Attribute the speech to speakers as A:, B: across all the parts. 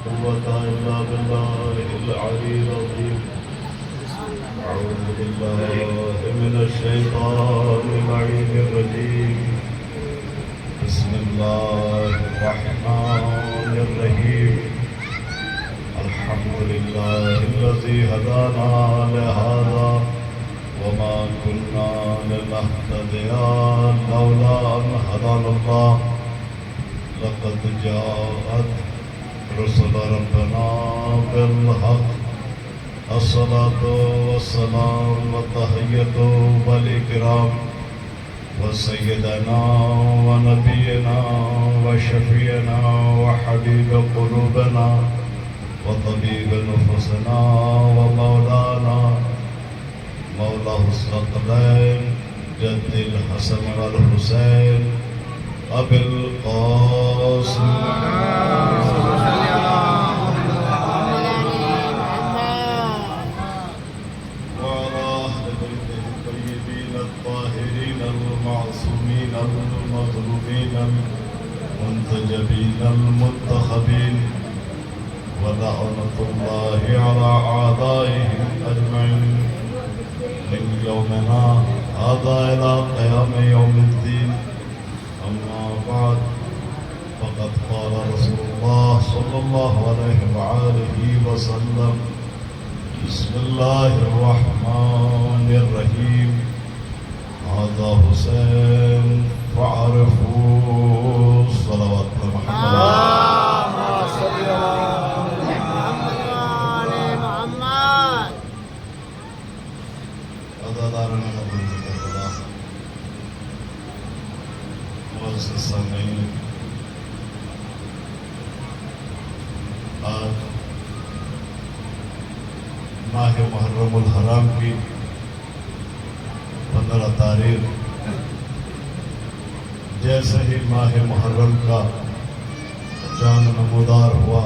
A: قوة إلا بالله العلي العظيم. أعوذ بالله من الشيطان اللعين الرجيم. بسم الله الرحمن الرحيم. الحمد لله الذي هدانا لهذا وما كنا لنهتدي لولا أن هدانا الله. لقد جاءت رسل ربنا بالحق. الصلاة والسلام والتحية والإكرام وسيدنا ونبينا وشفينا وحبيب قلوبنا وطبيب نفوسنا ومولانا مولاه الثقلين جد الحسن والحسين أبي القاسم وعلى أهل بيته الطيبين الطاهرين المعصومين المظلومين المنتجبين المنتخبين ولعنة الله على أعدائهم أجمعين من يومنا هذا إلى قيام يوم الدين. أما بعد فقد قال رسول الله صلى الله عليه وآله وسلم: بسم الله الرحمن الرحيم. هذا حسين فاعرفوا صلوات محمد. آج ماہ محرم الحرام کی 15 تاریخ، جیسے ہی ماہ محرم کا چاند نمودار ہوا،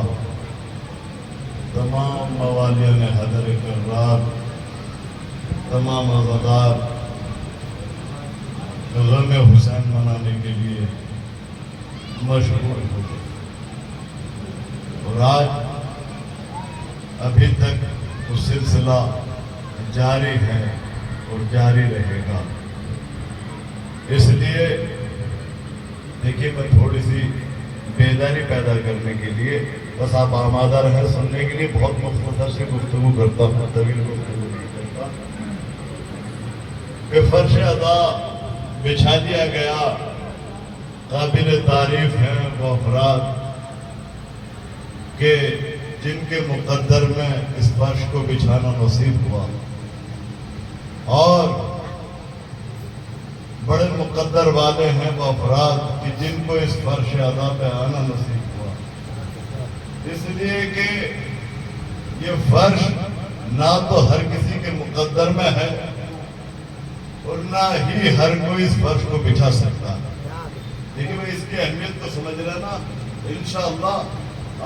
A: تمام موالیان حیدر کرار، تمام عزادار غم حسین منانے کے لیے مشغول ہو گئے. اور آج ابھی تک وہ سلسلہ جاری ہے اور جاری رہے گا. اس لیے دیکھیے، میں تھوڑی سی بیداری پیدا کرنے کے لیے، بس آپ آمادہ رہیں سننے کے لیے، بہت مختصر سے گفتگو کرتا ہوں، طویل گفتگو نہیں کرتا. کہ فرش ادا بچھا دیا گیا. قابل تعریف ہیں وہ افراد کہ جن کے مقدر میں اس فرش کو بچھانا نصیب ہوا، اور بڑے مقدر والے ہیں وہ افراد کہ جن کو اس فرش ادا پہ آنا نصیب ہوا. اس لیے کہ یہ فرش نہ تو ہر کسی کے مقدر میں ہے اور نہ ہی ہر کوئی اس فرش کو بچھا سکتا ہے. لیکن میں اس کی اہمیت کو سمجھ لینا، انشاءاللہ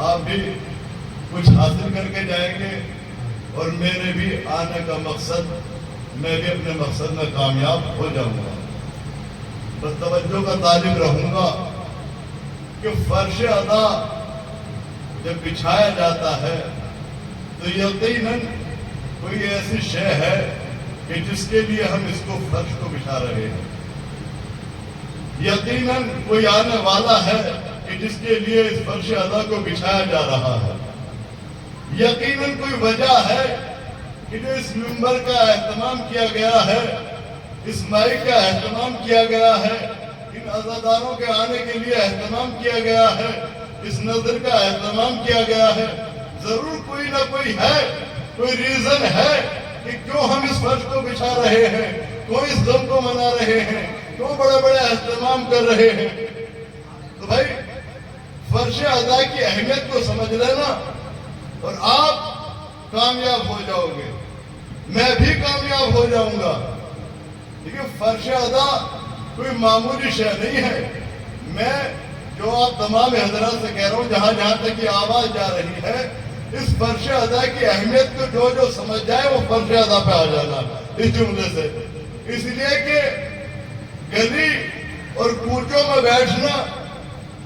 A: آپ بھی کچھ حاصل کر کے جائیں گے، اور میرے بھی آنے کا مقصد، میں بھی اپنے مقصد میں کامیاب ہو جاؤں گا. بس توجہ کا طالب رہوں گا کہ فرش ادا جب بچھایا جاتا ہے تو یقیناً کوئی ایسی شے ہے کہ جس کے لیے ہم اس کو فرش کو بچھا رہے ہیں. یقیناً کوئی آنے والا ہے کہ جس کے لیے اس فرش ادا کو بچھایا جا رہا ہے. یقیناً کوئی وجہ ہے کہ جو اس منبر کا اہتمام کیا گیا ہے، اس مائک کا اہتمام کیا گیا ہے، ان عزاداروں کے آنے کے لیے اہتمام کیا گیا ہے، اس نظر کا اہتمام کیا گیا ہے. ضرور کوئی نہ کوئی ہے، کوئی ریزن ہے کہ کیوں ہم اس فرش کو بچھا رہے ہیں، کیوں اس غم کو منا رہے ہیں، کیوں بڑے بڑے اہتمام کر رہے ہیں. تو بھائی، فرش ادا کی اہمیت کو سمجھ لینا اور آپ کامیاب ہو جاؤ گے، میں بھی کامیاب ہو جاؤں گا. لیکن فرش ادا کوئی معمولی شے نہیں ہے. میں جو آپ تمام حضرات سے کہہ رہا ہوں، جہاں جہاں تک یہ آواز جا رہی ہے، اس فرش ادا کی اہمیت کو جو سمجھ جائے وہ فرش ادا پہ آ جانا اس جملے سے. اس لیے کہ گلی اور کوچوں میں بیٹھنا،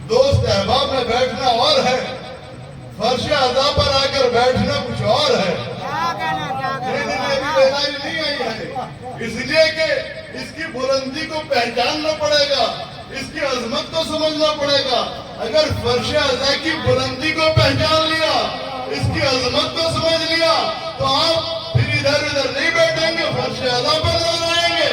A: دوست احباب میں بیٹھنا اور ہے، فرش اعضا پر آ کر بیٹھنا کچھ اور ہے، نہیں آئی ہے، اس لیے کہ اس کی بلندی کو پہچاننا پڑے گا، اس کی عظمت کو سمجھنا پڑے گا۔ اگر فرش اعضا کی بلندی کو پہچان لیا، اس کی عظمت کو سمجھ لیا، تو آپ پھر ادھر ادھر نہیں بیٹھیں گے، فرش اعضا پر نظر آئیں گے۔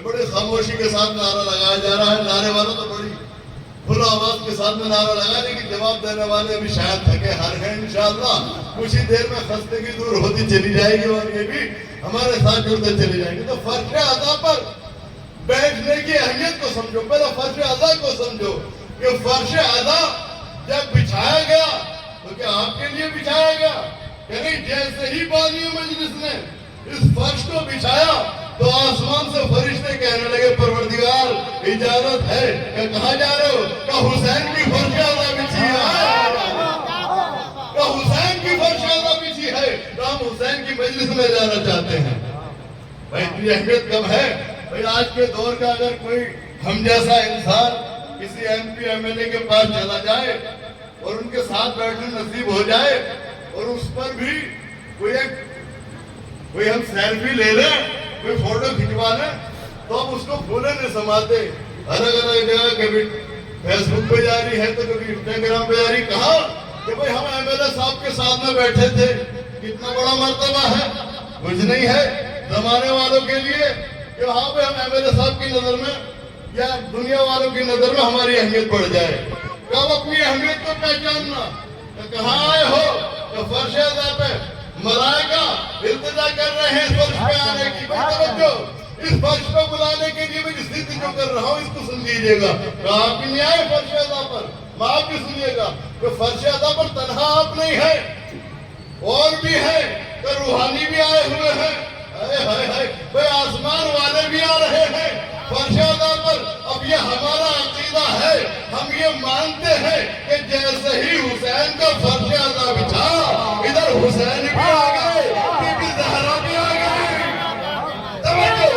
A: بڑی خاموشی کے ساتھ نعرہ لگایا جا رہا ہے، نعرے والا تو بڑی کھلا آواز کے ساتھ میں نعرہ لگانے کی، جواب دینے والے ابھی شاید تھکے ہار ہیں۔ انشاءاللہ کچھ ہی دیر میں خستگی دور ہوتی چلی جائے گی اور یہ بھی ہمارے ساتھ جڑتے چلی جائیں گے۔ تو فرش اعضا پر بیٹھنے کی اہمیت کو سمجھو، پہلے فرش اعضا کو سمجھو کہ فرش اعضا جب بچھایا گیا تو کیا آپ کے لیے بچھایا گیا کہ نہیں؟ جیسے ہی بانی مجلس نے اس فرش کو بچھایا تو آسمان سے فرشتے کہنے لگے پروردگار اجازت ہے کہ کہاں جا رہے ہو؟ کہ حسین کی فرش اعضا بچھی ہے، کہ حسین کی فرش اعضا بچھی ہے، تو ہم حسین کی مجلس میں جانا چاہتے ہیں۔ بھائی اتنی اہمیت کم ہے؟ بھائی آج کے دور کا اگر کوئی ہم جیسا انسان کسی M P M L A کے پاس چلا جائے اور ان کے ساتھ بیٹھنا نصیب ہو جائے اور اس پر بھی کوئی ہم سیلفی لے لیں، کوئی فوٹو کھنچوا لیں، تو ہم اس کو پھولے نہیں سماتے۔ الگ الگ جگہ کبھی فیس بک پہ جاری ہے تو کبھی انسٹاگرام پہ جاری، کہا کہ بھائی ہم ایم ایل اے صاحب کے ساتھ میں بیٹھے تھے، کتنا بڑا مرتبہ ہے؟ کچھ نہیں ہے زمانے والوں کے لیے کہ ہاں بھائی ہم ایم ایل اے صاحب کی نظر میں یا دنیا والوں کی نظر میں ہماری اہمیت بڑھ جائے۔ کب اپنی اہمیت کو پہچاننا؟ کہاں آئے ہو؟ کہ فرش اعضا پہ ملائکہ التجا کر رہے ہیں اس فرش پہ آنے کی۔ بھائی توجہ، اس فرش پہ بلانے کے لیے میں جس ضد جو کر رہا ہوں اس کو سن لیجیے گا کہ آپ بھی نہیں آئے فرش اعضا پر، آپ بھی سنیے گا کہ فرش اعضا پر تنہا آپ نہیں ہے، اور بھی ہے کہ روحانی بھی آئے ہوئے ہیں، بھائی آسمان والے بھی آ رہے ہیں فرش اعضا پر۔ اب یہ ہمارا عقیدہ ہے، ہم یہ مانتے ہیں کہ جیسے ہی حسین کا فرش اعضا بچھا، ادھر حسین بھی آ گئے، بی بی زہرا بھی آ گئے۔ توجہ،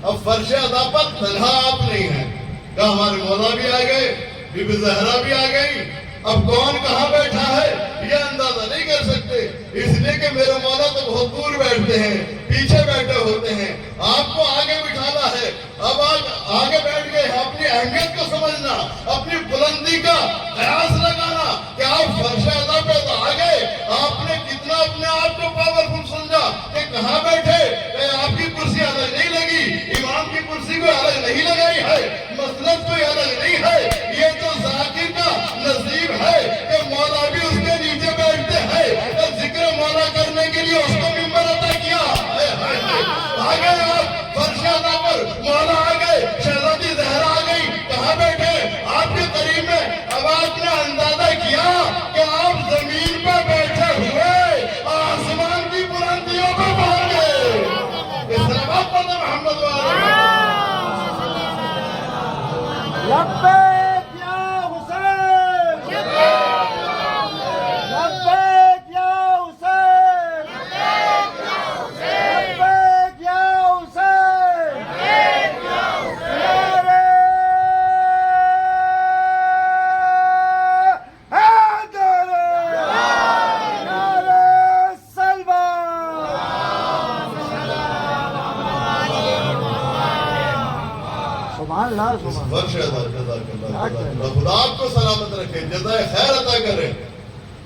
A: اب فرش اعضا پر تنہا آپ نہیں ہیں، کہ ہمارے مولا بھی آ گئے، بی بی زہرا بھی آ گئی۔ اب کون کہاں بیٹھا ہے یہ اندازہ نہیں کر سکتے، اس لیے کہ میرے مولا تو بہت دور بیٹھتے ہیں، پیچھے بیٹھے ہوتے ہیں، آپ کو آگے بٹھانا ہے۔ اب آگے بیٹھ گئے، اپنی اہمیت کو سمجھنا، اپنی بلندی کا قیاس لگانا کہ آپ فرش اعضا پہ تو آ گئے، آپ نے کتنا اپنے آپ کو پاورفل سمجھا کہ کہاں بیٹھے، کہ آپ کی کرسی الگ نہیں لگی، امام کی کرسی کو الگ نہیں لگائی ہے، مسند کوئی الگ نہیں ہے، یہ تو ذاکر کا نصیب ہے کہ مولا بھی اس کے نیچے بیٹھتے ہیں، کہ ذکر مولا کرنے کے لیے اس کو ممبر عطا کیا۔ آ گئے آپ فرش اعضا پر، مولا آ گئے، شہزادی زہرا آ گئی، کہاں بیٹھے؟ آپ کے قریب میں۔ اب آپ نے اندازہ کیا کہ آپ زمین پہ بیٹھے ہوئے آسمان کی بلندیوں پہ پہنچ گئے۔ اسلامات پڑھتے محمد والے لبیک یا حسین، لبیک یا حسین، لبیک یا حسین، نعرہ حیدر، نعرہ سلوى۔ سبحان اللہ، سبحان اللہ، خدا آپ کو سلامت رکھے، جزائے خیر عطا کرے۔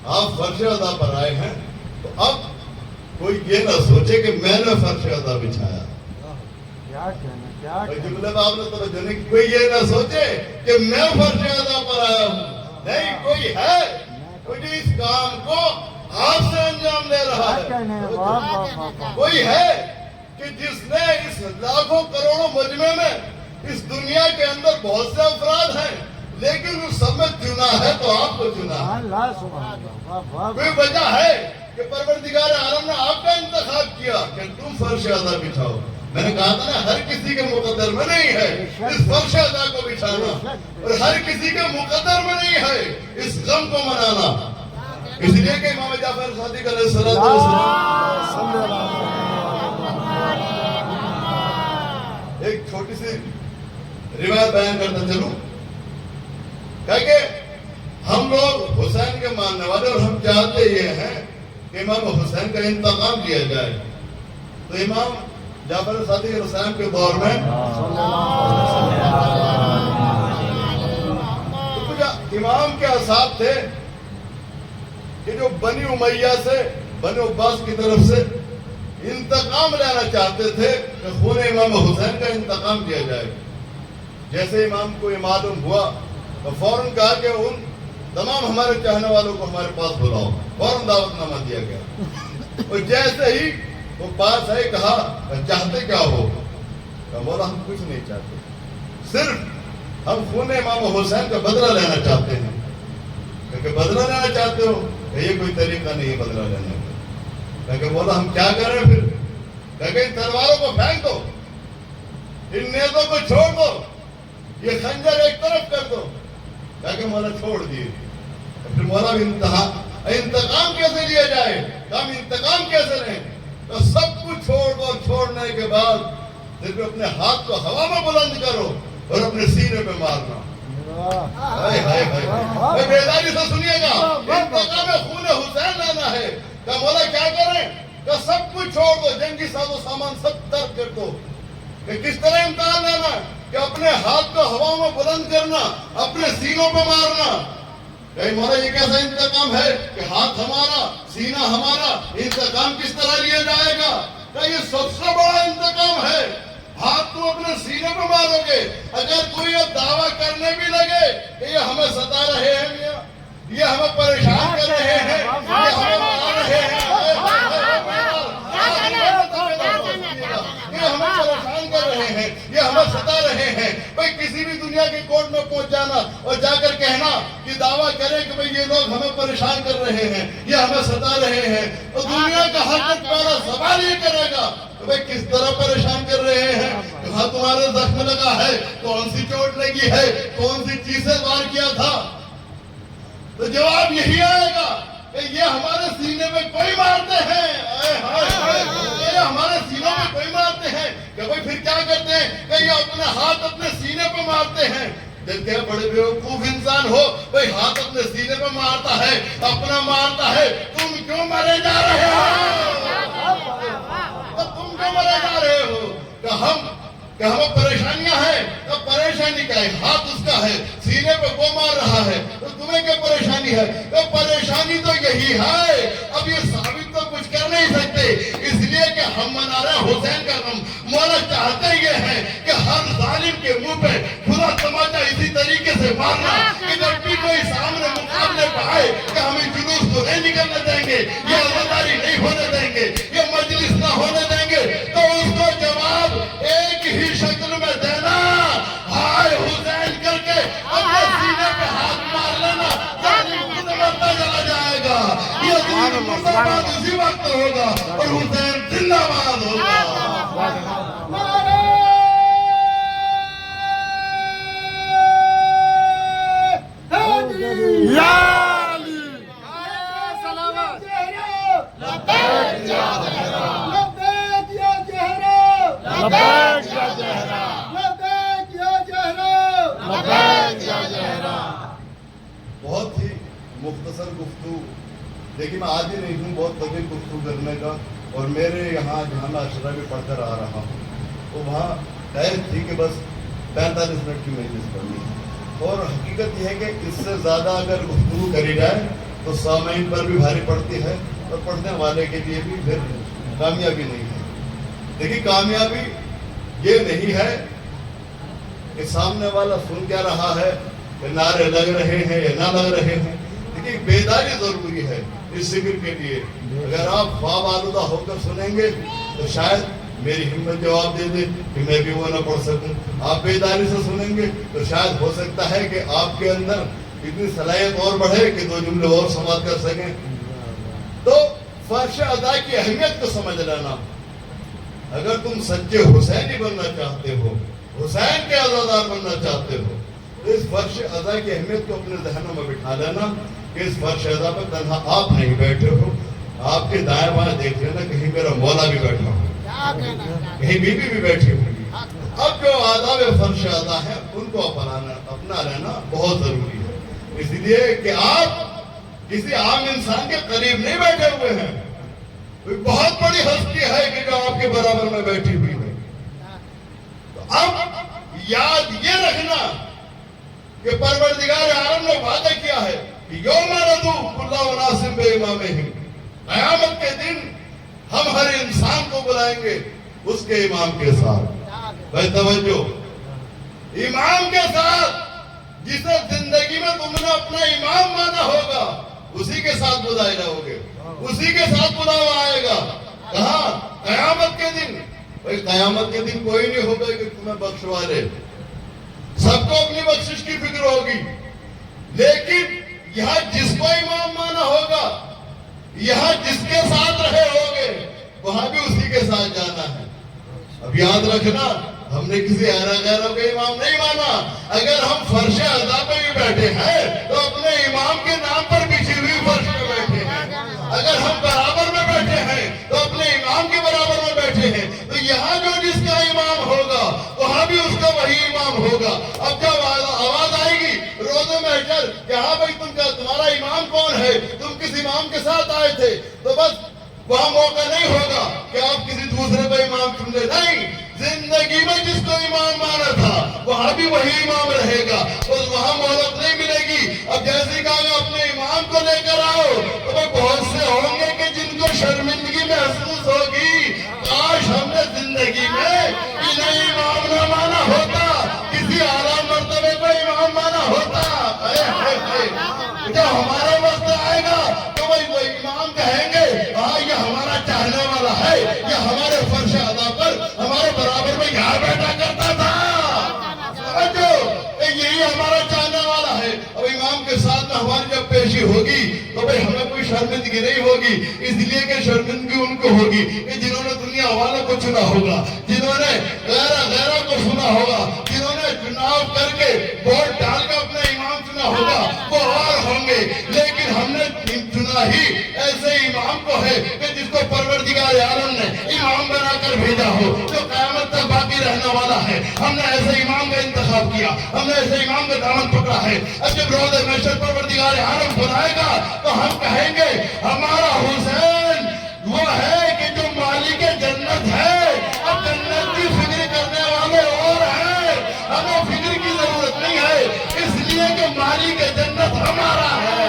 A: آپ فرش اعضا پر آئے ہیں تو اب کوئی یہ نہ سوچے کہ میں نے فرش اعضا بچھایا، جملے میں آپ نے توجہ نہیں کی، کوئی یہ نہ سوچے کہ میں فرش اعضا پر آیا ہوں، نہیں، کوئی ہے کوئی جو اس کام کو آپ سے انجام دے رہا ہے، کوئی ہے کہ جس نے اس لاکھوں کروڑوں مجمع میں اس دنیا کے اندر بہت سے افراد ہیں لیکن اس سب میں چنا ہے تو آپ کو چنا ہے۔ کوئی وجہ ہے کہ پروردگار عالم نے آپ کا انتخاب کیا کہ تم فرش ادا بچھاؤ. میں نے کہا تھا نا ہر کسی کے مقدر میں نہیں ہے اس فرش ادا کو بچھانا، اور ہر کسی کے مقدر میں نہیں ہے اس غم کو منانا. اس لیے کہ امام جعفر صادق علیہ السلام ایک چھوٹی سی روایت بیان کرتا چلوں کہ ہم لوگ حسین کے ماننے والے اور ہم چاہتے یہ ہیں کہ امام حسین کا انتقام لیا جائے. تو امام جعفر صادق علیہ السلام کے دور میں کچھ امام کے اصحاب تھے کہ جو بنی امیہ سے بنی عباس کی طرف سے انتقام لینا چاہتے تھے کہ خون امام حسین کا انتقام کیا جائے. جیسے امام کو یہ معلوم ہوا تو فوراً کہا کہ ان تمام ہمارے چاہنے والوں کو ہمارے پاس بلاؤ. فوراً دعوت نامہ دیا گیا. اور جیسے ہی وہ پاس آئے کہا چاہتے کیا ہو؟ بولا ہم کچھ نہیں چاہتے، صرف ہم خون امام حسین کا بدلہ لینا چاہتے ہیں. کہ بدلہ لینا چاہتے ہو؟ یہ کوئی طریقہ نہیں ہے بدلہ لینے کا. کہ بولا ہم کیا کریں پھر؟ کہ ان تلواروں کو پھینک دو، ان نیزوں کو چھوڑ دو، یہ خنجر ایک طرف کر دو. کہ مولا چھوڑ دیے. پھر مولا بھی انتقام کیسے لیا جائے؟ ہم انتقام کیسے لیں؟ تو سب کچھ چھوڑ دو، چھوڑنے کے بعد پھر اپنے ہاتھ کو ہوا میں بلند کرو اور اپنے سینے پہ مارنا. بیداری سے سنیے گا، انتقام خون حسین لینا ہے. کہ مولا کیا کریں؟ کہ سب کچھ چھوڑ دو، جنگی ساز و سامان سب ترک کر دو. کہ کس طرح امتحان لینا؟ کہ اپنے ہاتھ کو ہوا میں بلند کرنا، اپنے سینوں پہ مارنا. کہ مولا یہ کیسا انتقام ہے کہ ہاتھ ہمارا سینہ ہمارا، انتقام کس طرح لیا جائے گا؟ کہ یہ سب سے بڑا انتقام ہے. ہاتھ تو اپنے سینے پہ مارو گے. اگر کوئی یہ دعویٰ کرنے بھی لگے کہ یہ ہمیں ستا رہے ہیں، یہ ہمیں پریشان کر رہے ہیں، یہ ہمیں مار رہے ہیں، یہ ہمیں پریشان کر رہے ہیں، یہ ہمیں ستا رہے ہیں، بھئی کسی بھی دنیا کے کورٹ میں پہنچ جانا اور جا کر کہنا کہ دعویٰ کرے کہ بھئی یہ لوگ ہمیں پریشان کر رہے ہیں، یہ ہمیں ستا رہے ہیں، تو دنیا کا ہر پہلا سوال یہ کرے گا کہ بھئی کس طرح پریشان کر رہے ہیں؟ کہاں تمہارے زخم لگا ہے؟ کون سی چوٹ لگی ہے؟ کون سی چیز سے وار کیا تھا؟ تو جواب یہی آئے گا کہ یہ ہمارے سینے میں کوئی مارتے ہیں، یہ ہمارے سینے میں کوئی مارتے ہیں. کہ بھئی پھر کیا کرتے ہیں؟ کہ یہ اپنے ہاتھ اپنے سینے پہ مارتے ہیں. جب کہ بڑے بیوقوف انسان ہو، بھئی ہاتھ اپنے سینے پہ مارتا ہے، اپنا مارتا ہے، تم کیوں مرے جا رہے ہو؟ تم کیوں مرے جا رہے ہو؟ کہ ہمیں پریشانیاں ہیں. تو پریشانی کیا ہے؟ ہاتھ اس کا ہے، سینے پہ وہ مار رہا ہے، تو تمہیں کیا پریشانی ہے؟ تو پریشانی تو یہی ہے. اب یہ ثابت تو کچھ کر نہیں سکتے، اس لیے کہ ہم منا رہے ہیں حسین کا غم. مولا چاہتے یہ ہیں کہ ہر ظالم کے منہ پہ کھلا تماچا اسی طریقے سے مارنا کہ جب بھی کوئی سامنے مقابلے پہ آئے کہ ہم اس جلوس کو نہیں نکلنے دیں گے، یہ عزاداری نہیں ہونے دیں گے، یہ مجلس نہ ہونے دیں گے. تو اس کو جواب ایک ہی شکل میں دینا، ہائے حسین کر کے اپنے سینے پہ ہاتھ مار لینا، ظالم خود مرتا چلا جائے گا. یہ دین مردہ باد اسی وقت ہوگا اور حسین زندہ باد ہوگا. بہت ہی مختصر گفتگو، لیکن میں عادی نہیں ہوں بہت طویل گفتگو کرنے کا. اور میرے یہاں جہاں میں اشرا بھی پڑھ کر آ رہا ہوں تو وہاں خیر تھی کہ بس 45 منٹ کی مجلس پڑھنی ہے. اور حقیقت یہ ہے کہ اس سے زیادہ اگر گفتگو کری جائے تو سامعین پر بھی بھاری پڑتی ہے اور پڑھنے والے کے لیے بھی پھر کامیابی نہیں ہے. دیکھیے کامیابی یہ نہیں ہے کہ سامنے والا سن کیا رہا ہے، کہ نعرے لگ رہے ہیں یا نہ لگ رہے ہیں. دیکھیے بیداری ضروری ہے اس ذکر کے لیے. اگر آپ خواب آلودہ ہو کر سنیں گے تو شاید میری ہمت جواب دے دے کہ میں بھی وہ نہ پڑھ سکوں. آپ بیداری سے سنیں گے تو شاید ہو سکتا ہے کہ آپ کے اندر اتنی صلاحیت اور بڑھے کہ 2 جملے اور سماعت کر سکیں. تو فرش ادا کی اہمیت کو سمجھ لینا. اگر تم سچے حسینی بننا چاہتے ہو, حسین کے عزادار بننا چاہتے ہو, تو اس فرش ادا کی اہمیت کو اپنے ذہنوں میں بٹھا لینا کہ اس فرش ادا پر تنہا آپ نہیں بیٹھے ہو, آپ کے دائیں بائیں دیکھ لینا کہیں میرا مولا بھی بیٹھا ہو, کہیں بی بی بھی بیٹھی ہوگی. اب جو آداب فرش ادا ہے ان کو اپنا لینا بہت ضروری ہے, اس لیے کہ آپ کسی عام انسان کے قریب نہیں بیٹھے ہوئے ہیں, کوئی بہت بڑی ہستی ہے کہ جو آپ کے برابر میں بیٹھی ہوئی ہے. تو اب یاد یہ رکھنا کہ پروردگار عالم نے وعدہ کیا ہے کہ یوم ندعو کل اناس بامامہم, قیامت کے دن ہم ہر انسان کو بلائیں گے اس کے امام کے ساتھ. بھائی توجہ, امام کے ساتھ, جسے زندگی میں تم نے اپنا امام مانا ہوگا اسی کے ساتھ بلائے جاؤ گے, اسی کے ساتھ بلاوا آئے گا. کہاں؟ قیامت کے دن. بھائی قیامت کے دن کوئی نہیں ہوگا کہ تمہیں بخشوا لے, سب کو اپنی بخشش کی فکر ہوگی, لیکن یہاں جس کو امام مانا ہوگا, یہاں جس کے ساتھ رہے ہوگے, وہاں بھی اسی کے ساتھ جانا ہے. اب یاد رکھنا, ہم نے کسی غیروں کے امام نہیں مانا. اگر ہم فرش ادا پہ بھی بیٹھے ہیں تو اپنے امام کے نام پر بچھی ہوئی فرش پہ بیٹھے ہیں. اگر ہم برابر میں بیٹھے ہیں تو اپنے امام کے برابر میں بیٹھے ہیں. تو یہاں جو جس کا امام ہوگا وہاں بھی اس کا وہی امام ہوگا. اب جب آواز آئے گی روز محشر کہ ہاں بھائی تمہارا امام کون ہے, تم کس امام کے ساتھ آئے تھے, تو بس وہاں موقع نہیں ہوگا کہ آپ کسی دوسرے کو امام چن لیں. نہیں, زندگی میں جس کو امام مانا تھا وہاں بھی وہی امام رہے گا, بس وہاں مہلت نہیں ملے گی. اب جیسے کہا کہ اپنے امام کو لے کر آؤ, تو وہ بہت سے ہوں گے کہ جن کو شرمندگی محسوس ہوگی. کاش ہم نے زندگی میں انہیں امام نہ مانا ہوتا, کسی اعلیٰ مرتبے کو امام مانا ہوتا. جب ہمارا وقت آئے گا تو وہ امام کہیں گے ہاں یہ ہمارا چاہنے والا ہے, یہ ہمارے فرش ادا پر ہمارے برابر میں یہاں بیٹھا کرتا تھا. سمجھو کہ یہی ہمارا چاہنے والا ہے. اب امام کے ساتھ میں ہماری جب پیشی ہوگی تو بھئی ہمیں کوئی شرمندگی نہیں ہوگی, اس لیے کہ شرمندگی ان کو ہوگی کہ جنہوں نے دنیا والوں کو چنا ہوگا, جنہوں نے غیرہ کو سنا ہوگا, جنہوں نے چناؤ کر کے ووٹ ڈال کے اپنا امام چنا ہوگا, وہ اور ہوں گے. لیکن ہم نے چنا ہی ایسے امام کو ہے کہ جس کو پروردگار عالم نے امام بنا کر بھیجا ہو, جو قیامت تک باقی رہنے والا ہے. ہم نے ایسے امام کا انتخاب کیا, ہم نے ایسے امام کا دامن پکڑا ہے. اب جب روز محشر پروردگار عالم بلائے گا تو ہم کہیں گے ہمارا حسین وہ ہے کہ جو مالک جنت ہے. اب جنت کی فکر کرنے والے اور ہیں, ہمیں فکر کی ضرورت نہیں ہے, اس لیے کہ مالک جنت ہمارا ہے.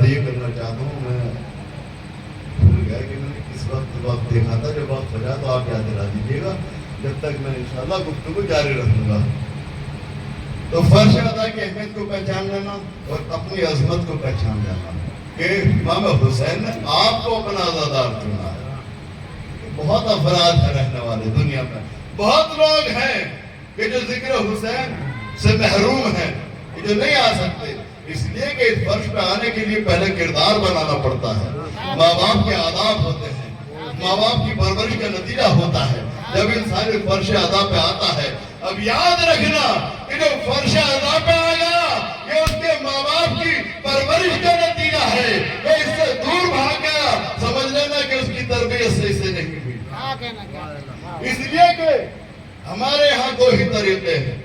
B: یہ کرنا چاہتا ہوں, میں بھول گیا کہ میں نے کس وقت دیکھا تھا. جب وقت ہو جائے تو آپ یاد دلا دیجیے گا, جب تک میں انشاءاللہ گفتگو جاری رکھوں گا. تو فرش ادا کی اہمیت کو پہچان لینا اور اپنی عظمت کو پہچان لینا کہ امام حسین نے آپ کو اپنا عزادار چنا ہے. بہت افراد ہیں رہنے والے دنیا میں, بہت لوگ ہیں کہ جو ذکر حسین سے محروم ہیں, جو نہیں آ سکتے, اس لیے کہ اس فرش پہ آنے کے لیے پہلے کردار بنانا پڑتا ہے. ماں باپ کے آداب ہوتے ہیں, ماں باپ کی پرورش کا نتیجہ ہوتا ہے جب انسان اس فرش ادا پہ آتا ہے. اب یاد رکھنا کہ جو فرش ادا پہ آ گیا یہ اس کے ماں باپ کی پرورش کا نتیجہ ہے. وہ اس سے دور بھاگ گیا, سمجھ لینا کہ اس کی تربیت سے اسے نہیں ہوئی. اس لیے کہ ہمارے یہاں دو ہی طریقے ہیں,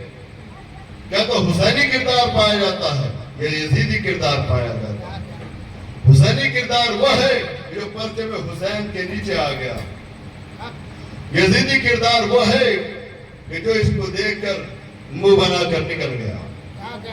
B: کیا تو حسینی کردار پایا جاتا ہے یا یزیدی کردار پایا جاتا ہے. حسینی کردار وہ ہے جو پرچے میں حسین کے نیچے آ گیا. یزیدی کردار وہ ہے کہ جو اس کو دیکھ کر منہ بنا کر نکل گیا.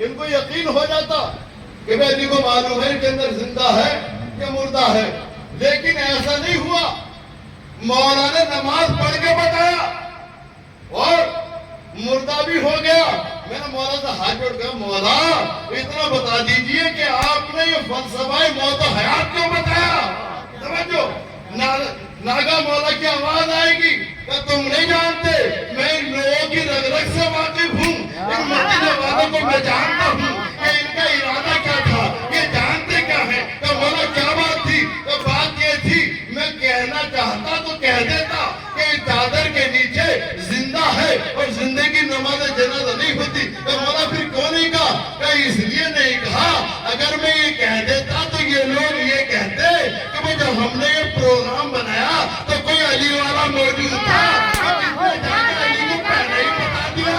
A: ان کو یقین ہو جاتا کہ بھائی علی کو معلوم ہے کہ اندر زندہ ہے کہ مردہ ہے. لیکن ایسا نہیں ہوا. مولا نے نماز پڑھ کے بتایا اور مردہ بھی ہو گیا. میں نے مولا سے ہاتھ جوڑ کر مولا اتنا بتا دیجئے کہ آپ نے یہ فلسفہ موت و حیات کیوں بتایا. سمجھو ناگا مولا کی آواز آئے گی کہ تم نہیں جانتے میں ان لوگوں کی رگ رگ سے واقف ہوں, ان مدینے والوں کو میں جانتا ہوں کہ ان کا ارادہ کیا تھا, یہ جانتے کیا ہے. کہ مولا کیا بات تھی, کہ بات یہ تھی میں کہنا چاہتا تو کہہ دیتا کہ اس چادر کے نیچے زندہ ہے اور زندے کی نماز جنازہ نہیں ہوتی. کہ مولا پھر کیوں نہیں کہا, کہ اس لیے نہیں کہا اگر میں یہ کہہ دیتا تو یہ لوگ یہ کہتے کہ وہ جب ہم نے یہ پروگرام بنایا تو کوئی علی والا موجود تھا جس نے جا کے علی کو پہلے ہی بتا دیا.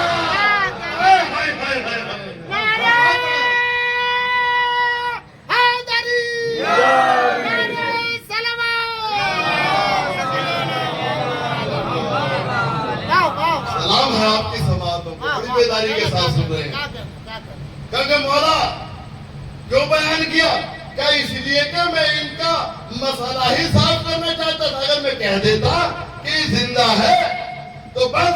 A: سلام ہے آپ کی سماعتوں کو, بڑی بیداری کے ساتھ سن رہے ہیں. کہ مولا کیوں بیان کیا, کیا اس لیے کہ میں ان کا مسئلہ ہی صاف کرنا چاہتا تھا. اگر میں کہہ دیتا کہ زندہ ہے تو بس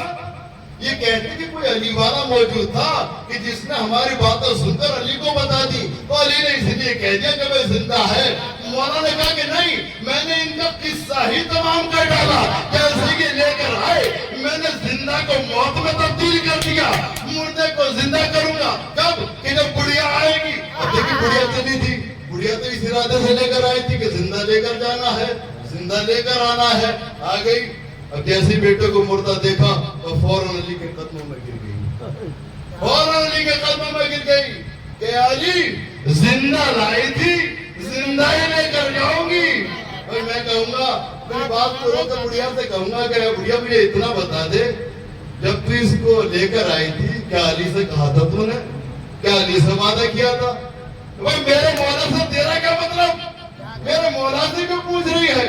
A: یہ کہتے کہ کوئی علی والا موجود تھا کہ جس نے ہماری باتیں سن کر علی کو بتا دی, تو علی نے اس لیے کہہ دیا کہ وہ زندہ ہے. مولا نے کہا کہ نہیں, میں نے ان کا قصہ ہی تمام کر ڈالا. جیسے کہ لے کر آئے میں نے زندہ کو موت میں تبدیل کر دیا, مردے کو زندہ کروں گا. کب, کہ جب بڑھیا آئے گی. اب دیکھیں بڑھیا چلی تھی, بڑھیا تو اس ارادے سے لے کر آئی تھی کہ زندہ لے کر جانا ہے, زندہ لے کر آنا ہے. آ گئی, اب جیسے بیٹے کو مردہ دیکھا تو فوراً علی کے قدموں میں گر گئی, فوراً علی کے قدموں میں گر گئی کہ علی زندہ لائی تھی, زندہ ہی لے کر جاؤں گی. بھائی میں کہوں گا, میری بات کو رو کر بڑھیا سے کہوں گا کہ بڑھیا مجھے اتنا بتا دے, جب تو اس کو لے کر آئی تھی کیا علی سے کہا تھا تو نے, کیا علی سے وعدہ کیا تھا. بھائی میرے مولا سے تیرا کیا مطلب, میرے مولا سے کیوں پوچھ رہی ہے.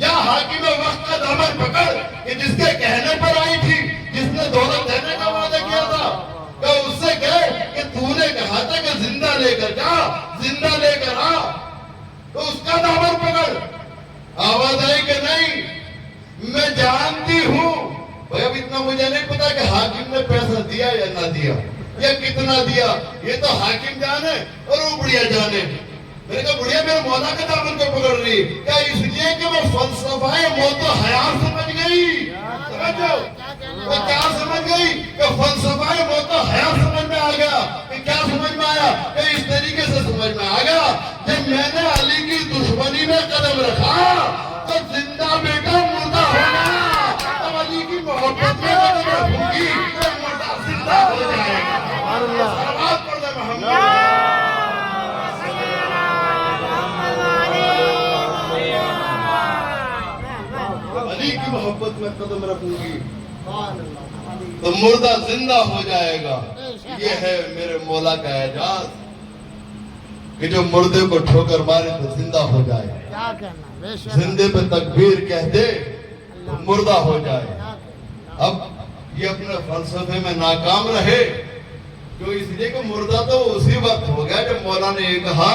A: یا حاکم وقت کا دامن پکڑ کہ جس کے کہنے پر آئی تھی, جس نے دولت دینے کا وعدہ کیا تھا, کہ اس سے کہے کہ تو نے کہا تھا کہ زندہ لے کر جا, زندہ لے کر آ, تو اس کا دامن پکڑ. آواز آئی کہ نہیں میں جانتی ہوں. بھائی اب اتنا مجھے نہیں پتا کہ حاکم نے پیسہ دیا یا نہ دیا یا کتنا دیا, یہ تو حاکم جانے اور وہ بڑھیا جانے. میں نے کہا بڑھیا میرے مولا کے دامن کو پکڑ رہی, کیا اس لیے کہ وہ فلسفہ موت و حیات سمجھ گئی. سمجھو وہ کیا سمجھ گئی, کہ فلسفہ موت و حیات سمجھ میں آ گیا. کہ کیا سمجھ میں آیا, کہ اس طریقے سے سمجھ میں آ گیا, جب میں نے علی کی دشمنی میں قدم رکھا تو زندہ بیٹا مردہ ہوگا, اب علی کی محبت میں قدم رکھوں گی تو مردہ زندہ ہو جائے گا. سلوات پڑھ دے محمد. علی کی محبت میں قدم رکھوں گی تو مردہ زندہ ہو جائے گا. یہ ہے میرے مولا کا اعجاز کہ جو مردے کو ٹھوکر مارے تو زندہ ہو جائے, زندے پہ تکبیر کہہ دے تو مردہ ہو جائے. اب یہ اپنے فلسفے میں ناکام رہے, جو اس لیے کہ مردہ تو اسی وقت ہو گیا جب مولا نے یہ کہا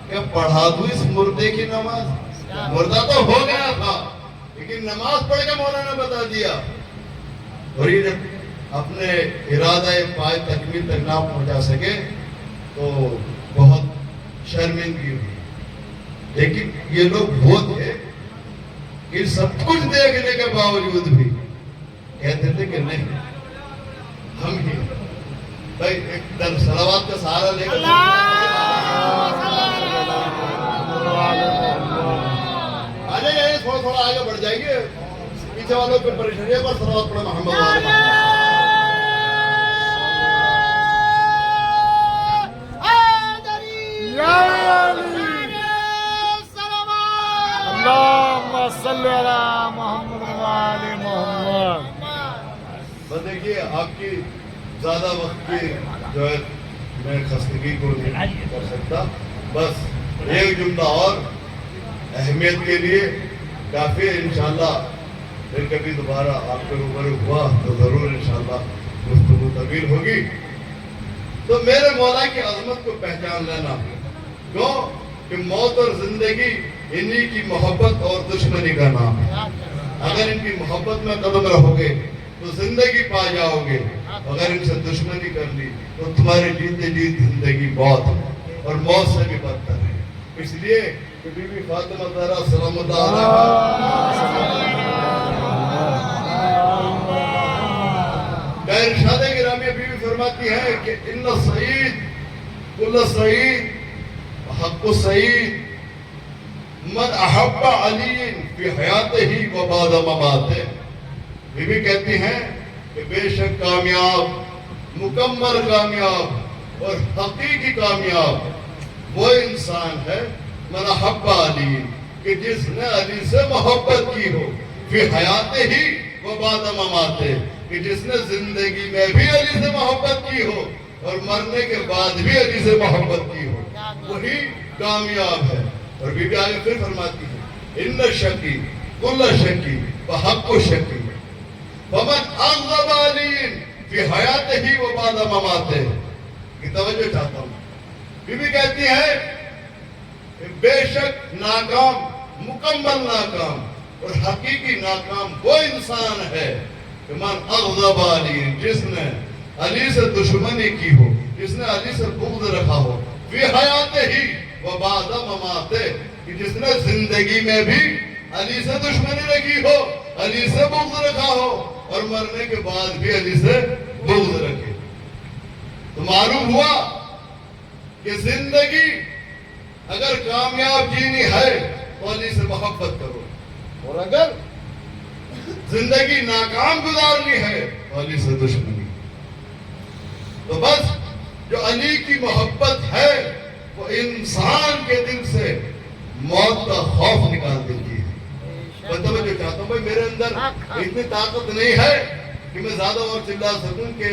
A: کہ پڑھا دوں اس مردے کی نماز. مردہ تو ہو گیا تھا لیکن نماز پڑھ کے مولا نے بتا دیا. اور یہ جب اپنے ارادہ پائے تکمیل تک نہ پہنچا سکے تو بہت شرمندگی ہوئی. لیکن یہ لوگ وہ تھے کہ سب کچھ دیکھنے کے باوجود بھی کہتے تھے کہ نہیں ہم ہی. بھائی ایک در صلوات کا سہارا لے کر آجائیے, تھوڑا آگے بڑھ جائیے, پیچھے والوں پہ پریشانی ہے, پر صلوات پڑھے محمد والے.
C: اللہم صلی علی محمد وآل محمد.
A: بس دیکھیے آپ کی زیادہ وقت کی جو ہے میں خستگی کو نہیں کر سکتا, بس ایک جملہ اور اہمیت کے لیے کافی ہے. انشاءاللہ پھر کبھی دوبارہ آپ کے روبرو ہوا تو ضرور انشاءاللہ گفتگو طویل ہوگی. تو میرے مولا کی عظمت کو پہچان لینا. کیوں کہ موت اور زندگی انہی کی محبت اور دشمنی کا نام ہے. اگر ان کی محبت میں قدم رہو گے تو زندگی پا جاؤ گے. اگر ان سے دشمنی کر لی تو تمہاری جیتے جیت زندگی موت ہے اور موت سے بھی بدتر ہے. اس لیے کہ بی بی فاطمہ زہرا سلام اللہ علیہا کا ارشاد گرامی بی بی فرماتی ہے کہ ان السعید کل سعید حق السعید من احب علی فی حیاتہ و بعد مماتہ. بی بی کہتی ہیں کہ بے شک کامیاب مکمل کامیاب اور حقیقی کامیاب وہ انسان ہے من احب علی کہ جس نے علی سے محبت کی ہو فی حیاتہ ہی و بعد مماتہ کہ جس نے زندگی میں بھی علی سے محبت کی ہو اور مرنے کے بعد بھی علی سے محبت کی ہو وہی کامیاب ہے. اور بی بی آگے پھر فرماتی ہے ان شکی کل شکی وحق شکی فمن اغضب علی فی حیاتہ ہی و بعد مماتہ. کی توجہ چاہتا ہوں. بی بی کہتی ہے کہ بے شک ناکام مکمل ناکام اور حقیقی ناکام وہ انسان ہے کہ من اغضب علی جس نے علی سے دشمنی کی ہو جس نے علی سے بغض رکھا ہو فی حیاتہ ہی و بعد مماتہ کہ جس نے زندگی میں بھی علی سے دشمنی رکھی ہو علی سے بغض رکھا ہو اور مرنے کے بعد بھی علی سے بغض رکھے. تو معلوم ہوا کہ زندگی اگر کامیاب جینی ہے تو علی سے محبت کرو اور اگر زندگی ناکام گزارنی ہے تو علی سے دشمنی. تو بس جو علی کی محبت ہے وہ انسان کے دل سے موت کا خوف نکال دیتی ہے. توجہ چاہتا ہوں بھائی میرے اندر اتنی طاقت نہیں ہے کہ میں زیادہ اور چلا سکوں کہ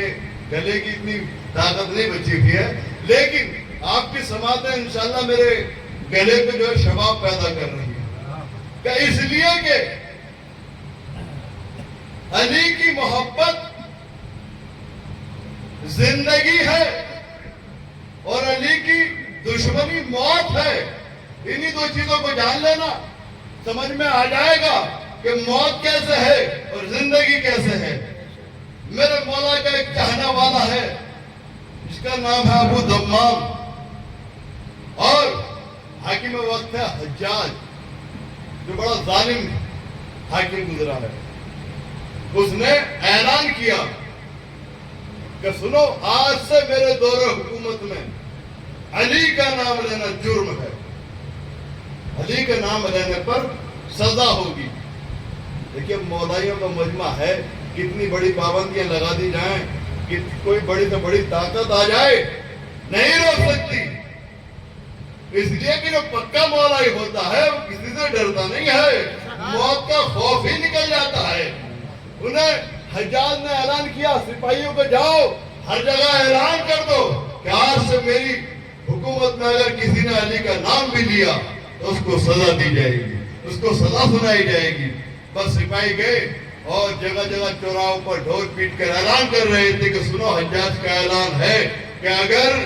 A: گلے کی اتنی طاقت نہیں بچی ہوئی ہے لیکن آپ کی سماعتیں انشاءاللہ میرے گلے پہ جو ہے شباب پیدا کر رہی ہیں کہ اس لیے کہ علی کی محبت زندگی ہے اور علی کی دشمنی موت ہے. انہی دو چیزوں کو جان لینا سمجھ میں آ جائے گا کہ موت کیسے ہے اور زندگی کیسے ہے. میرے مولا کا ایک چاہنے والا ہے جس کا نام ہے ابو دمام اور حاکم وقت ہے حجاج جو بڑا ظالم حاکم گزرا ہے. اس نے اعلان کیا کہ سنو آج سے میرے دور حکومت میں علی کا نام لینا جرم ہے. علی کا نام لینے پر سزا ہوگی. دیکھیے مولائیوں کا مجمع ہے کتنی بڑی پابندیاں لگا دی جائیں کہ کوئی بڑی سے بڑی طاقت آ جائے نہیں روک سکتی. اس لیے کہ جو پکا مولائی ہوتا ہے وہ کسی سے ڈرتا نہیں ہے موت کا خوف ہی نکل جاتا ہے. انہیں حجاج نے اعلان کیا سپاہیوں کو جاؤ ہر جگہ اعلان کر دو کہ آج سے میری حکومت میں اگر کسی نے علی کا نام بھی لیا تو اس کو سزا دی جائے گی اس کو سزا سنائی جائے گی. بس سپاہی گئے اور جگہ جگہ چوراہوں پر ڈھول پیٹ کر اعلان کر رہے تھے کہ سنو حجاج کا اعلان ہے کہ اگر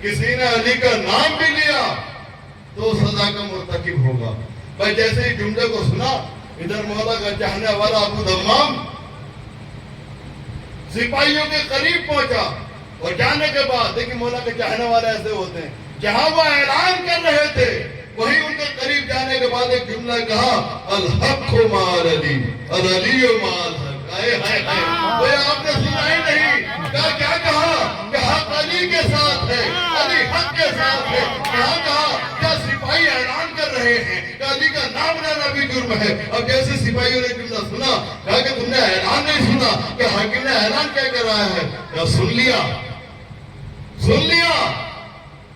A: کسی نے علی کا نام بھی لیا تو سزا کا مرتکب ہوگا. بھائی جیسے ہی جملے کو سنا ادھر مولا کا چاہنے والا ابو دمام سپاہیوں کے قریب پہنچا اور جانے کے بعد دیکھیں مولا کے چاہنے والے ایسے ہوتے ہیں جہاں وہ اعلان کر رہے تھے وہی ان کے قریب جانے کے بعد ایک جملہ کہا الحق مع علی العلی مع الحق. وہ آپ نے سنا ہی نہیں کیا کہا کہ حق علی کے ساتھ ہے علی حق کے ساتھ ہے. کہا کیا سپاہی اعلان کر رہے ہیں کہ علی کا نام لینا بھی جرم ہے. اب جیسے سپاہیوں نے جملہ سنا کہا کہ تم نے اعلان نہیں سنا کہ حاکم نے اعلان کیا کر رہا ہے. کیا سن لیا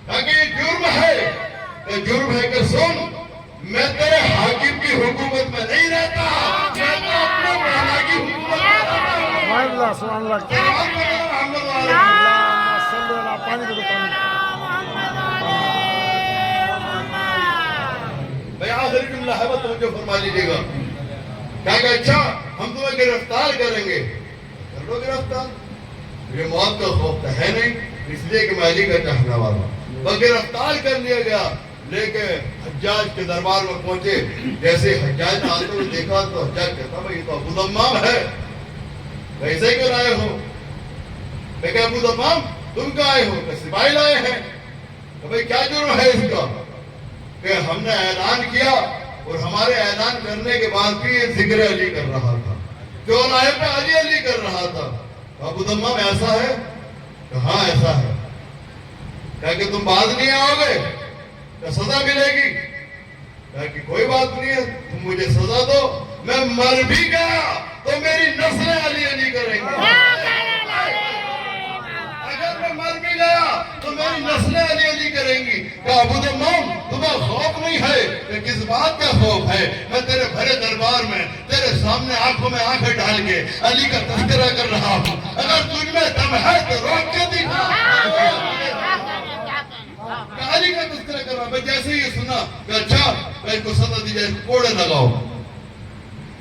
A: کہا کہ یہ جرم ہے کہ جرم ہے کہ سن میں تیرے حاکم کی حکومت میں نہیں رہتا میں تو اپنے مولا کی حکومت میں رہتا ہوں.
C: سبحان اللہ
A: بھائی آخری جملہ ہے وہ توجہ فرما لیجیے گا. کہا کہ اچھا ہم تمہیں گرفتار کریں گے. کر لو گرفتار. یہ موت کا خوف تو ہے نہیں اس لیے کہ میں علی کا چاہنے والا ہوں. وہ گرفتار کر لیا گیا، لے کے حجاج کے دربار میں پہنچے. جیسے حجاج نے آتے ہوئے دیکھا تو حجاج کہتا بھائی یہ تو ابو دمام ہے، ایسے ہی کر آئے ہو؟ کہ ابو دمام تم کہاں آئے ہو؟ کہ سپاہی لائے ہیں. کہ بھائی کیا جرم ہے اس کا؟ کہ ہم نے اعلان کیا اور ہمارے اعلان کرنے کے بعد بھی یہ ذکر علی کر رہا تھا، چوراہے پہ علی علی کر رہا تھا. ابو دمام ایسا ہے؟ کہ ہاں ایسا ہے. کہ تم باز نہیں آؤ گے تو سزا ملے گی. کہ کوئی بات نہیں ہے، تم مجھے سزا دو، میں مر بھی گیا تو میری نسلیں علی علی کریں گے. اگر میں مر بھی گیا تو میری نسلیں علی علی کریں گی. کہ ابو دمام تمہیں خوف نہیں ہے؟ کہ کس بات کا خوف ہے؟ میں تیرے بھرے دربار میں تیرے سامنے آنکھوں میں آنکھیں ڈال کے علی کا تذکرہ کر رہا ہوں. اگر تجھ میں دم ہے تو روک کے دکھا. علی کا تذکرہ کر رہا. میں جیسے ہی سنا کہ اچھا میں اس کو سزا دی جائے، کوڑے لگاؤ،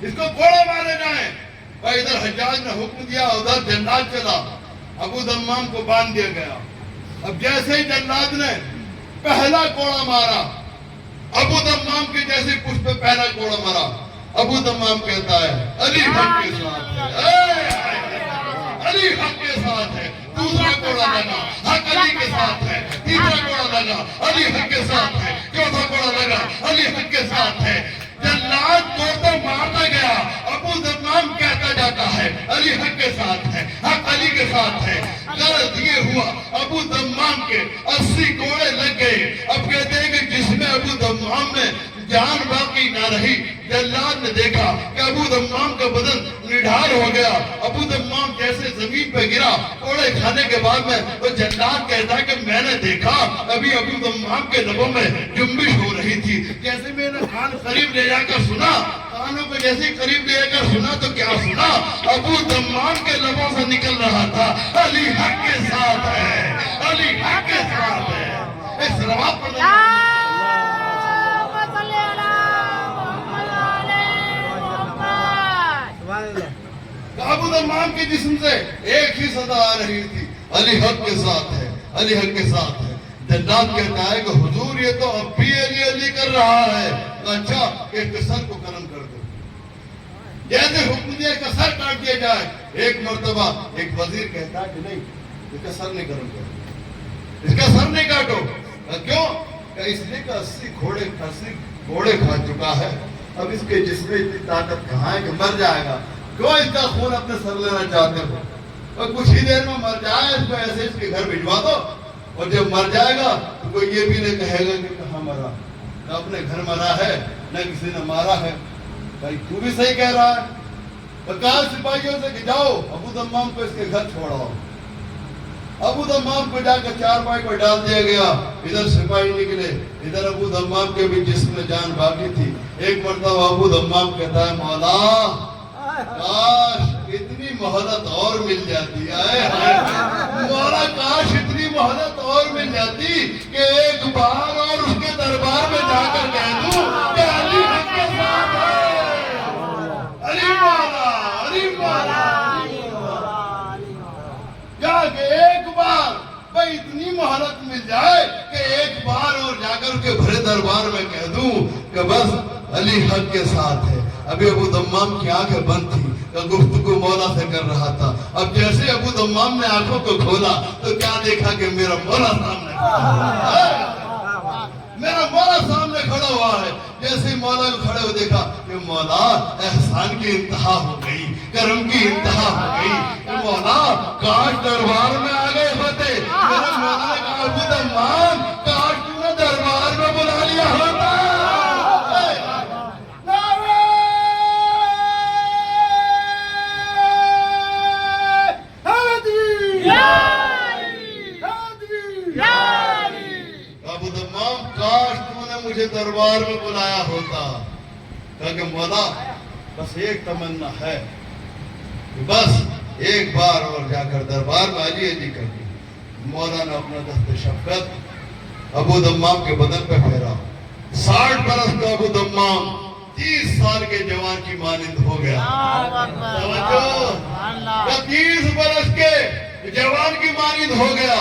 A: اس کو کوڑے مارے جائیں. اور ادھر حجاج نے حکم دیا، ادھر جلاد چلا، ابو دمام کو باندھ دیا گیا. اب جیسے ہی جلاد نے پہلا کوڑا مارا، ابو دمام کی جیسے پشت پہ پہلا کوڑا مارا، ابو دمام کہتا ہے علی حق کے ساتھ ہے، علی حق کے ساتھ ہے. دوسرا کوڑا لگا، حق علی کے ساتھ ہے. تیسرا کوڑا لگا، علی حق کے ساتھ ہے. چوتھا کوڑا لگا، علی حق کے ساتھ ہے. جلاد کوڑا مارتا گیا، ابو دمام کہتا جاتا ہے علی حق کے ساتھ ہے، حق علی کے ساتھ ہے. غرض یہ ہوا ابو دمام کے 80 کوڑے لگ گئے. اب کہتے ہیں کہ جس میں ابو دمام میں جان باقی نہ رہی. جلاد نے دیکھا کہ ابو دمام کا بدن نڈھال ہو گیا. ابو دمام جیسے زمین پہ گرا کوڑے کھانے کے بعد میں، وہ جلاد کہتا ہے کہ میں نے دیکھا ابھی ابو دمام کے لبوں میں جنبش ہو رہی تھی. جیسے میں نے کان قریب لے جا کر سنا، کانوں کو جیسے قریب لے کر سنا تو کیا سنا؟ ابو دمام کے لبوں سے نکل رہا تھا علی حق کے ساتھ ہے، علی حق کے ساتھ ہے. اس روایت پر ابو دمام کے جسم سے ایک ہی صدا آ رہی تھی، علی حق کے ساتھ ہے، علی حق کے ساتھ ہے. جلاد کہتا ہے کہ حضور یہ تو اب بھی علی علی کر رہا ہے. اچھا ایک سر کو قلم کر دو. جیسے حکم دیا کہ سر کاٹ دیا جائے. ایک مرتبہ ایک وزیر کہتا ہے کہ نہیں، اس کا سر نہیں قلم کرو، اس کا سر نہیں کاٹو. کیوں؟ کہ اس لیے کہ 80 گھوڑے کھا چکا ہے، اب اس کے جسم میں اتنی طاقت کہاں ہے کہ مر جائے گا. کیوں اس کا خون اپنے سر لینا چاہتے ہو؟ اور کچھ ہی دیر میں مر جائے، اس کو ایسے اس کے گھر بھجوا دو، اور جب مر جائے گا تو کوئی یہ بھی نہیں کہے گا کہ کہاں مرا، نہ اپنے گھر مرا ہے نہ کسی نے مارا ہے. بھائی تو بھی صحیح کہہ رہا ہے. تو کہا سپاہیوں سے کہ جاؤ ابو دمام کو اس کے گھر چھوڑاؤ. ابو دمام کو جا کر چارپائی پر ڈال دیا گیا. ادھر سپاہی نکلے، ادھر ابو دمام کے بھی جسم میں جان باقی تھی. ایک مرتبہ ابو دمام کہتا ہے مولا کاش اتنی مہلت اور مل جاتی ہے، مولا کاش اتنی مہلت اور مل جاتی کہ ایک بار اور اس کے دربار میں جا کر کہہ دوں کہ علی حق کے ساتھ ہے، علی مولا، علی مولا. جا کے ایک بار بھائی اتنی مہلت مل جائے کہ ایک بار اور جا کر کے بھرے دربار میں کہہ دوں کہ بس علی حق کے ساتھ ہے. ابھی ابو دمام کی آنکھیں بند تھی، گفتگو مولا سے کر رہا تھا. اب جیسے ابو دمام نے آنکھوں کو کھولا تو کیا دیکھا کہ میرا مولا سامنے کھڑا ہے، میرا مولا سامنے کھڑا ہوا ہے. جیسے مولا کو کھڑے ہوئے دیکھا کہ مولا احسان کی انتہا ہو گئی، کرم کی انتہا ہو گئی. کہ مولا کاش دربار میں آ گئے ہوتے. میرے مولا نے کہا ابو دمام کاش تم نے دربار میں بلا لیا ہوتا. ابو دمام کاش تم نے مجھے دربار میں بلایا ہوتا. کہا کہ مولا بس ایک تمنا ہے کہ بس ایک بار اور جا کر دربار میں علی علی کر دی. مولا نے اپنا دست شفقت ابو دمام کے بدن پہ پھیرا. 60 برس کا ابو دمام 30 سال کے جوان کی مانند ہو گیا. 30 برس کے جوان کی مانند ہو گیا.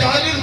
A: 40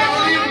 A: 40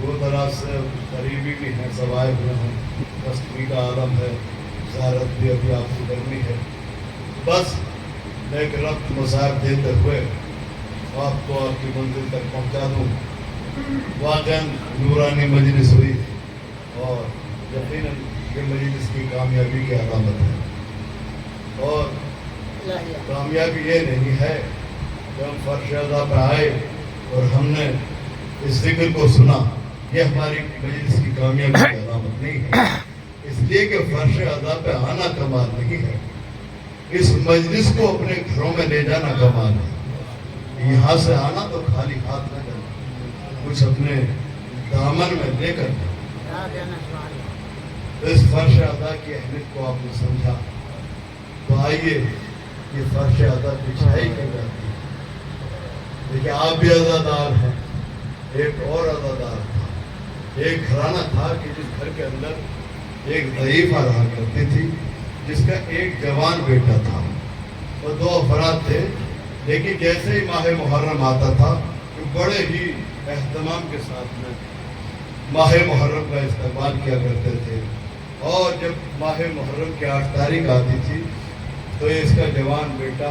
B: دو طرح سے قریبی بھی ہیں، سوائے ہوئے ہیں، کشتی کا عالم ہے، زیارت بھی ابھی آپ کو کرنی ہے. بس ایک ربط مصائب دیتے ہوئے آپ کو آپ کی منزل تک پہنچا دوں. واقعاً نورانی مجلس ہوئی اور یقیناً یہ مجلس کی کامیابی کی علامت ہے. اور کامیابی یہ نہیں ہے کہ ہم فرش ادا پہ آئے اور ہم نے اس ذکر کو سنا، یہ ہماری مجلس کی کامیابی کی علامت نہیں ہے. اس لیے کہ فرش ادا پہ آنا کمال نہیں ہے، اس مجلس کو اپنے گھروں میں لے جانا کمال ہے. یہاں سے آنا تو خالی ہاتھ نہ جانا، کچھ اپنے دامن میں لے کر اس فرش ادا کی اہمیت کو آپ نے سمجھا. تو آئیے یہ فرش ادا بچھائی کی جاتی ہے. دیکھیں آپ بھی عزادار ہیں، ایک اور عزادار تھا. ایک گھرانہ تھا کہ جس گھر کے اندر ایک ضعیفہ رہا کرتی تھی جس کا ایک جوان بیٹا تھا. وہ دو افراد تھے، لیکن جیسے ہی ماہ محرم آتا تھا وہ بڑے ہی اہتمام کے ساتھ میں ماہ محرم کا استعمال کیا کرتے تھے. اور جب ماہ محرم کی 8 تاریخ آتی تھی تو اس کا جوان بیٹا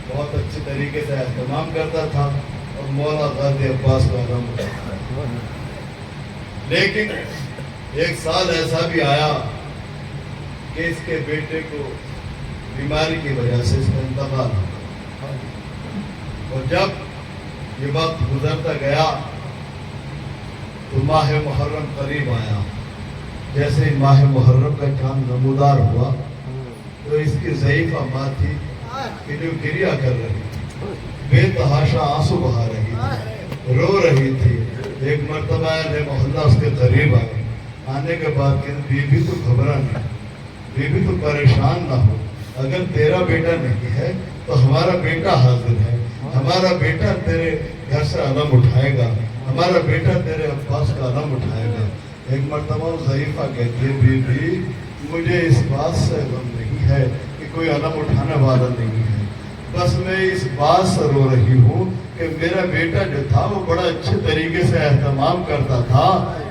B: بہت اچھے طریقے سے اہتمام کرتا تھا اور مولا غازی عباس کا نام اٹھاتا تھا. لیکن ایک سال ایسا بھی آیا کہ اس کے بیٹے کو بیماری کی وجہ سے اس کا انتقال ہوا. اور جب یہ وقت گزرتا گیا تو ماہ محرم قریب آیا. جیسے ہی ماہ محرم کا چاند نمودار ہوا تو اس کی ضعیفہ ماں تھی کہ جو گریا کر رہی تھی، بے تحاشا آنسو بہا رہی تھی، رو رہی تھی. ایک مرتبہ اہل محلہ اس کے قریب آئے. آنے کے بعد کہ بی بی تو گھبرا نہیں، بی بی تو پریشان نہ ہو، اگر تیرا بیٹا نہیں ہے تو ہمارا بیٹا حاضر ہے. ہمارا بیٹا تیرے گھر سے علم اٹھائے گا، ہمارا بیٹا تیرے عباس کا علم اٹھائے گا. ایک مرتبہ ضعیفہ کہتی ہے بی بی مجھے اس بات سے غم نہیں ہے کہ کوئی علم اٹھانے والا نہیں ہے، بس میں اس بات سے رو رہی ہوں کہ میرا بیٹا جو تھا وہ بڑا اچھے طریقے سے اہتمام کرتا تھا.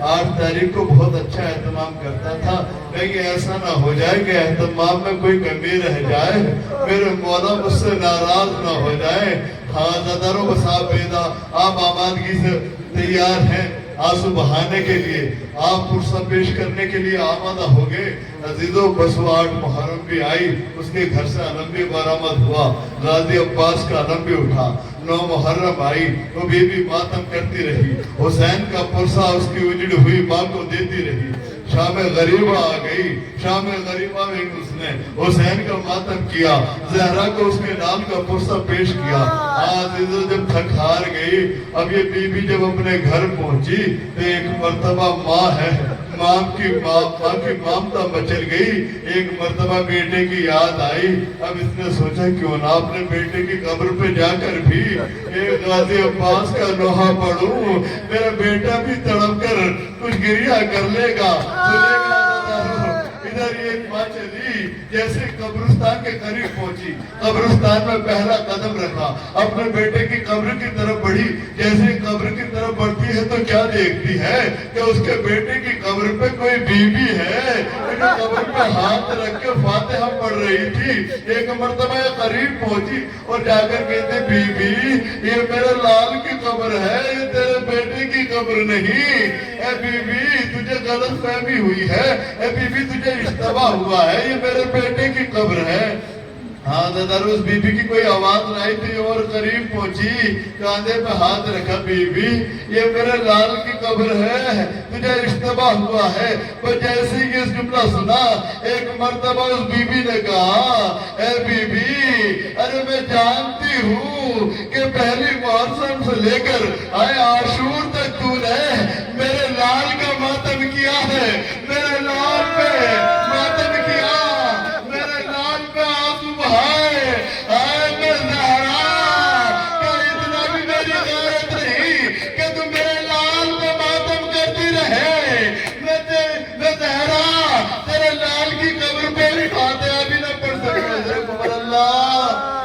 B: 8 تاریخ کو بہت اچھا اہتمام کرتا تھا. کہیں ایسا نہ ہو جائے کہ اہتمام میں کوئی کمی رہ جائے، میرے مولا مجھ سے ناراض نہ ہو جائے. ہاں زداروں بسا پیدا آپ آمادگی سے تیار ہیں آنسو بہانے کے لیے، آپ پرسہ پیش کرنے کے لیے آمادہ ہو گئے. عزیزوں بس 8 محرم بھی آئی، اس کے گھر سے علم بھی برآمد ہوا، غازی عباس کا علم بھی اٹھا. 9 محرم آئی، وہ بی بی ماتم کرتی رہی. حسین کا پرسہ اس کی اجڑ ہوئی ماں کو دیتی رہی. شام غریبہ آ گئی، شام غریبہ میں اس نے حسین کا ماتم کیا، زہرا کو اس کے نام کا پرسہ پیش کیا. عزیزوں جب تھک ہار گئی، اب یہ بی بی جب اپنے گھر پہنچی تو ایک مرتبہ ماں ہے، ماں کی مامتا مچل گئی. ایک مرتبہ بیٹے کی یاد آئی. اب اس نے سوچا کیوں نہ اپنے بیٹے کی قبر پہ جا کر بھی ایک غازی عباس کا لوہا پڑھوں، میرا بیٹا بھی تڑپ کر کچھ گریہ کر لے گا. ادھر یہ ماں چلی، جیسے قبرستان کے قریب پہنچی، قبرستان میں پہلا قدم رکھا، اپنے بیٹے کی قبر کی طرف بڑھی. جیسے قبر کی طرف بڑھتی ہے تو کیا دیکھتی ہے کہ اس کے بیٹے کی قبر پہ کوئی بی بی ہے جو قبر پہ ہاتھ رکھ کے فاتحہ پڑھ رہی تھی. ایک مرتبہ یہ قریب پہنچی اور جا کر کہتے بی بی یہ میرے لال کی قبر ہے، یہ تیرے بیٹے کی قبر نہیں. اے بی بی تجھے غلط فہمی ہوئی ہے، اے بی بی تجھے اشتباہ ہوا ہے، یہ میرے بیٹے کی قبر ہے. ہاں دادر اس بی بی کی کوئی آواز نہیں تھی اور قریب پہنچی، کاندھے پہ ہاتھ رکھا بی بی یہ میرے لال کی قبر ہے، تجھے اشتباہ ہوا ہے. پر جیسے ہی یہ جملہ سنا ایک مرتبہ اس بی بی نے کہا اے بی بی ارے میں جانتی ہوں کہ پہلی محرم سے لے کر آئے عاشور تک تو نے میرے لال کا ماتم کیا ہے، میرے لال پہ ماتم کیا، میرے لال پہ آنسو بہائے. آئے میں زہرا کہ اتنا بھی میری غیرت نہیں کہ تم میرے لال پہ ماتم کرتی رہے. میں زہرا تیرے لال کی قبر پہ بھی فاتحہ بھی نہ پڑھ سکے. حضرت اللہ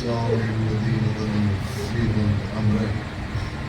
B: الظالمين الذين ظلموا فيهم أمره